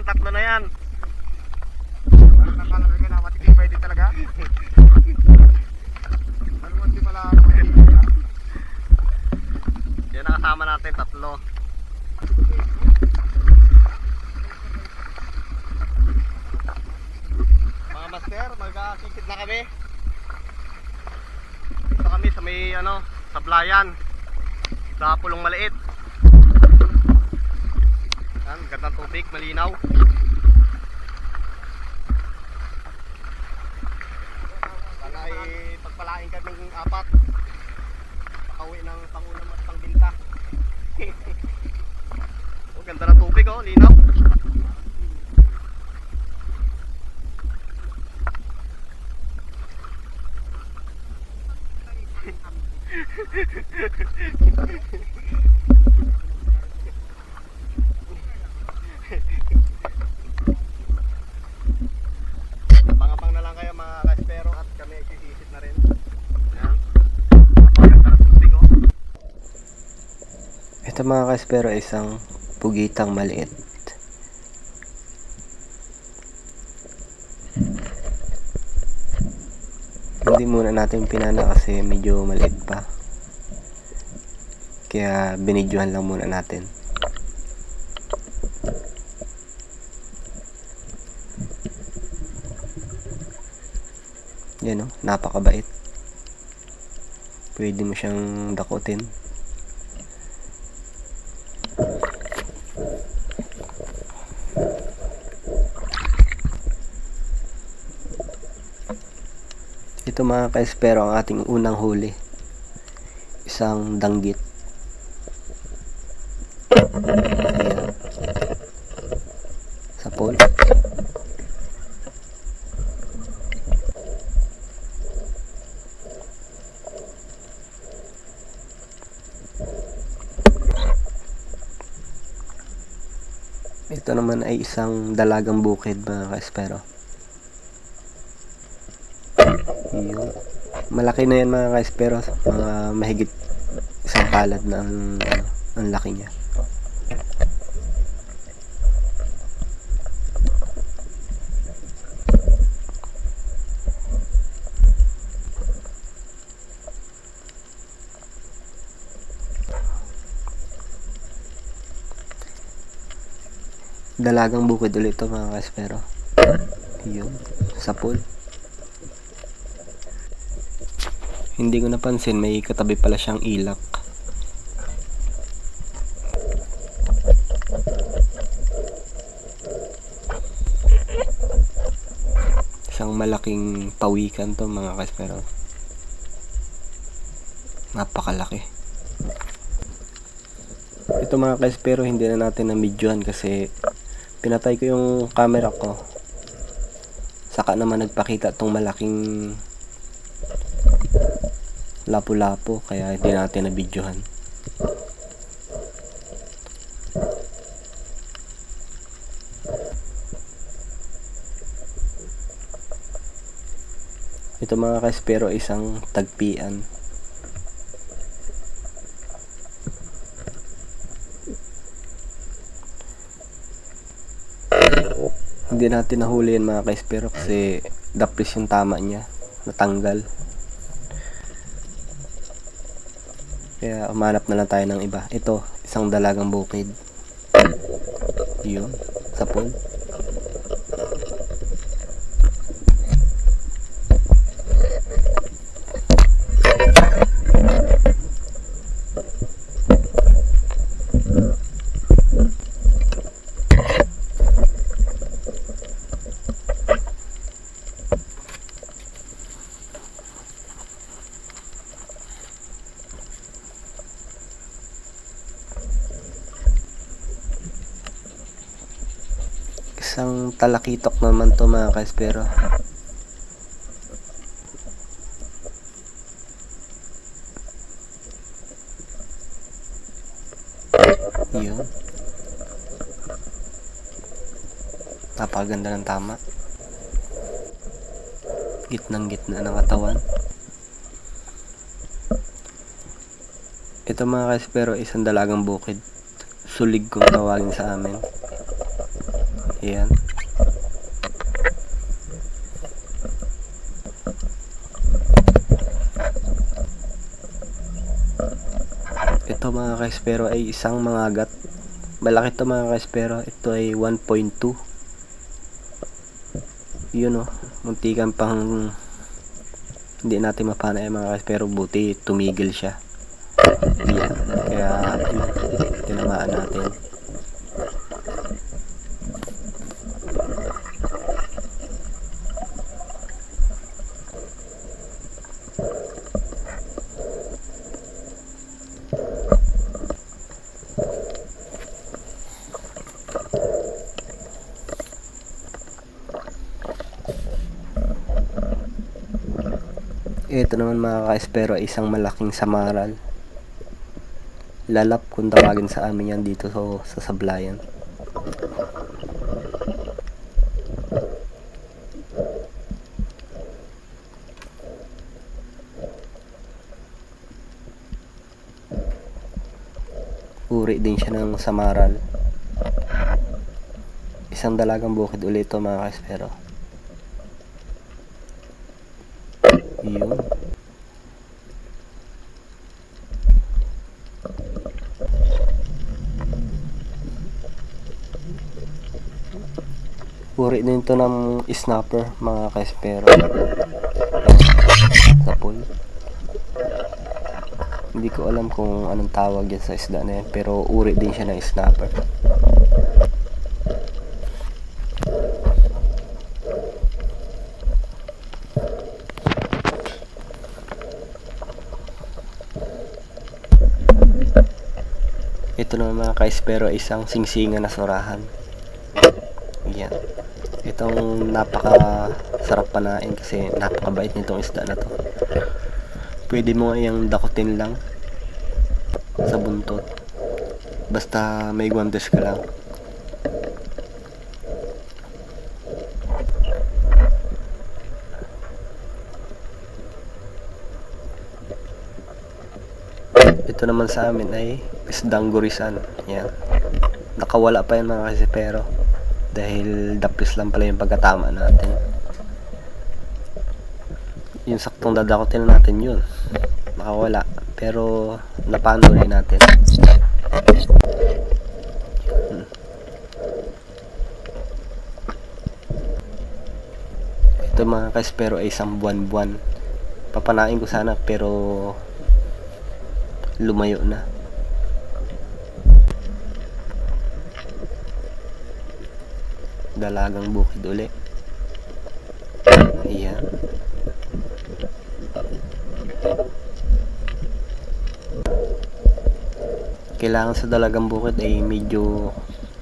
tatlo na yan. Parang nakalagay ka na, matitibay din talaga. Ano mo, di pala matitibay. Yan nakasama natin, tatlo. Mga master, magkakikit na kami. Dito kami sa may sablayan. Sa pulong maliit. Yan, gandang tubig, malinaw. Sana ay pagpalain kaming apat. Pauwi ng pangulam at pangbinta. Oh, ganda ng tubig, oh, linaw. Pangapang na lang kayo mga kaspero at kami ay sisisid na rin. Ayan. Napakaganda ng tubig, oh. Ito mga kaspero ay isang pugitang maliit. Hindi muna natin pinana kasi medyo maliit pa. Kaya binidyohan lang muna natin. Yan o, napakabait. Pwede mo siyang dakutin. Ito mga kaespero ang ating unang huli. Isang danggit. Ayan. Sapol. Ito naman ay isang dalagang bukid mga kaespero. Yun. Malaki na yan mga kaespero, mga mahigit isang palad na ang laki niya. Dalagang bukid ulit ito mga kaespero. Yun, sapol. Hindi ko napansin, may katabi pala siyang ilak. Isang malaking pawikan to mga kaspero. Napakalaki. Ito mga kaspero, hindi na natin na-videohan kasi pinatay ko yung camera ko. Saka naman nagpakita tong malaking lapu-lapu, kaya hindi natin na-videohan. Ito mga kaspero, isang tagpian. Hindi natin nahuli yan mga kaspero kasi dapris yung tama niya, natanggal. Kaya umanap na lang tayo ng iba. Ito, isang dalagang bukid. Yun, sapol. Isang talakitok naman to mga kaespero. Yun. Napakaganda ng tama. Gitnang gitna ng katawan. Ito mga kaespero, isang dalagang bukid. Sulig kung tawagin sa amin. Ayan. Ito mga ka-espero ay isang mangagat. Malaki to mga ka-espero. Ito ay 1.2. Yun oh. Muntikan pang hindi natin mapana yung mga ka-espero. Buti tumigil siya. Ayan. Kaya tinamaan natin. Ito naman mga ka-espero ay isang malaking samaral. Lalap kung tawagin sa amin yan dito sa Sablayan. Uri din siya ng samaral. Isang dalagang bukid ulit ito mga ka-espero. Yun. Uri din ito ng snapper mga ka-espero. Sa pool. Hindi ko alam kung anong tawag yan sa isda na yan, pero uri din siya ng snapper. Ito naman mga ka-espero ay isang singsingan na surahan. Yan. Itong napaka sarap panain kasi napakabait nitong isda na to. Pwede mo yung dakutin lang sa buntot. Basta may guantes ka lang. Ito naman sa amin ay isdang gurisan. Yan. Nakawala pa yan mga ka-espero. Dahil dapis lang pala yung pagkatama natin. Yung saktong dadakotin natin yun. Nakawala. Pero napano rin natin. Ito mga ka-espero ay isang buwan-buwan. Papanain ko sana pero lumayo na. Dalagang bukid uli. Ayan. Kailangan sa dalagang bukid ay medyo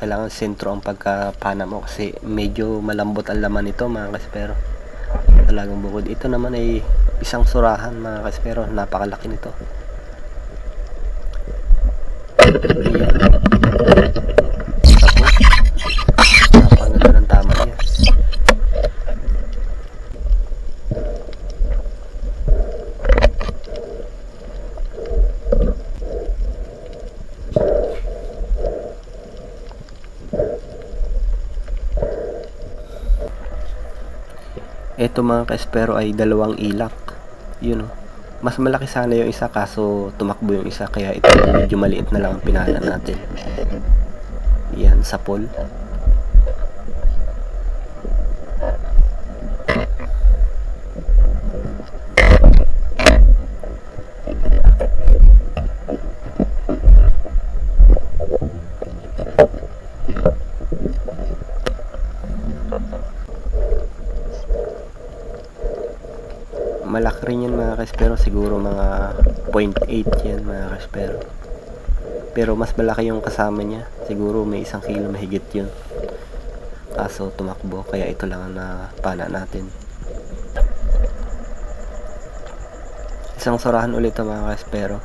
kailangan sentro ang pagkapana mo kasi medyo malambot ang laman nito mga ka-espero. Dalagang bukid. Ito naman ay isang surahan mga ka-espero. Napakalaki nito. Ayan. Napakaganda ng tama niya. Ito mga ka-espero ay dalawang ilak. Yun o. Mas malaki sana yung isa kaso tumakbo yung isa kaya ito medyo maliit na lang ang pinala natin. Yan, sa pool. Malaki rin yan mga ka-espero, siguro mga 0.8 yan mga ka-espero. Pero mas malaki yung kasama niya, siguro may 1 kilo mahigit yun. Kaso tumakbo, kaya ito lang ang napana natin. Isang surahan ulit mga ka-espero.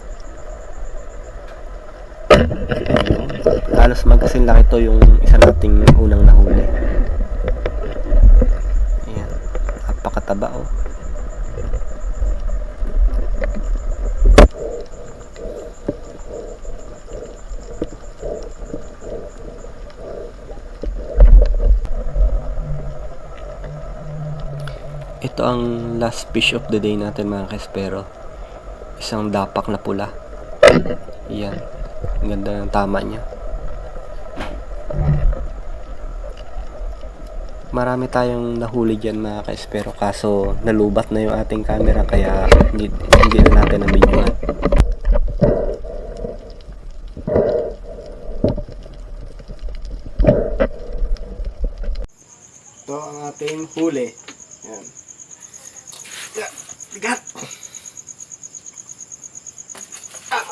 Halos magkasing laki to yung isa nating unang nahuli. Ayan, napakataba oh. Ito ang last fish of the day natin mga kaespero. Isang dapak na pula. Yan. Ang ganda ng tama niya. Marami tayong nahuli dyan mga kaespero, kaso nalubat na yung ating camera kaya hindi na natin na-videoan. Ito ang ating huli. Yan. Bigat!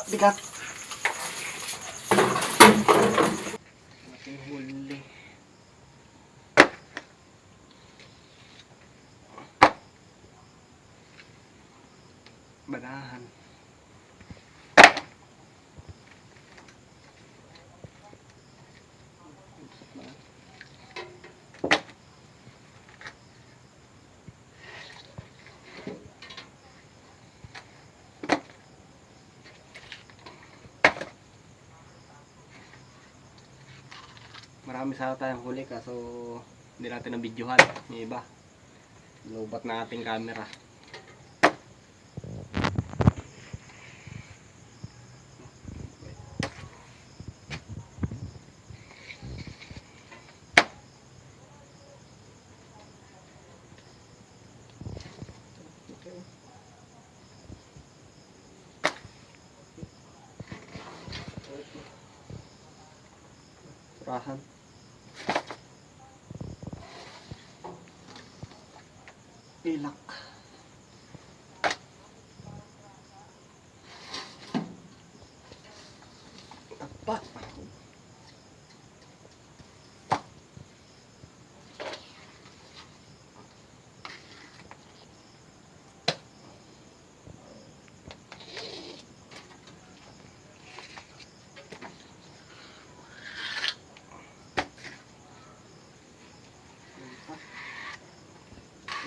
Bigat! Ating huli. Banahan. Marami sana tayong huli kaso hindi natin na-videohan yung iba. Lubat na ating camera. Surahan. Ilak. Apa?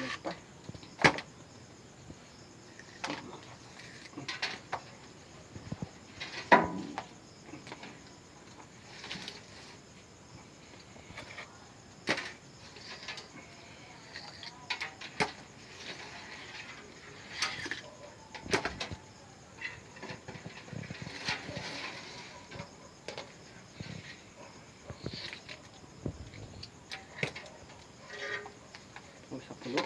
Apa? Sa pulo.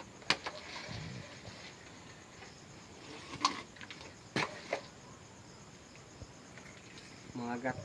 Mga agat.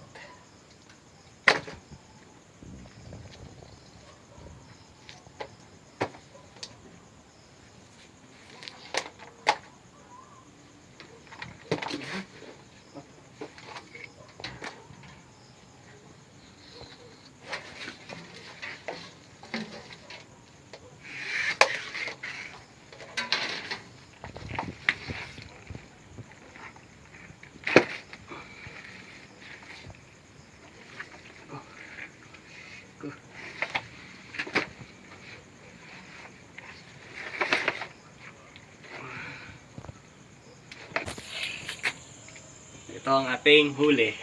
Ito ang ating huli.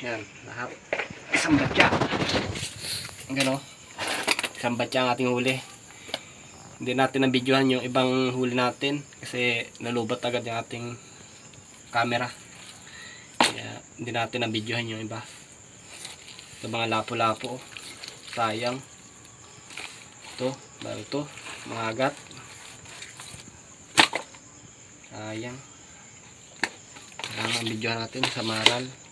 Yan, lahat. Isang batya. Ang gano. Isang batya ang ating huli. Hindi natin na-videohan yung ibang huli natin kasi nalubat agad yung ating camera. Kaya hindi natin na-videohan yung iba. Ito mga lapo-lapo. Sayang. Ito, dahil ito, mga agat. Sayang. Ang video natin sa maral.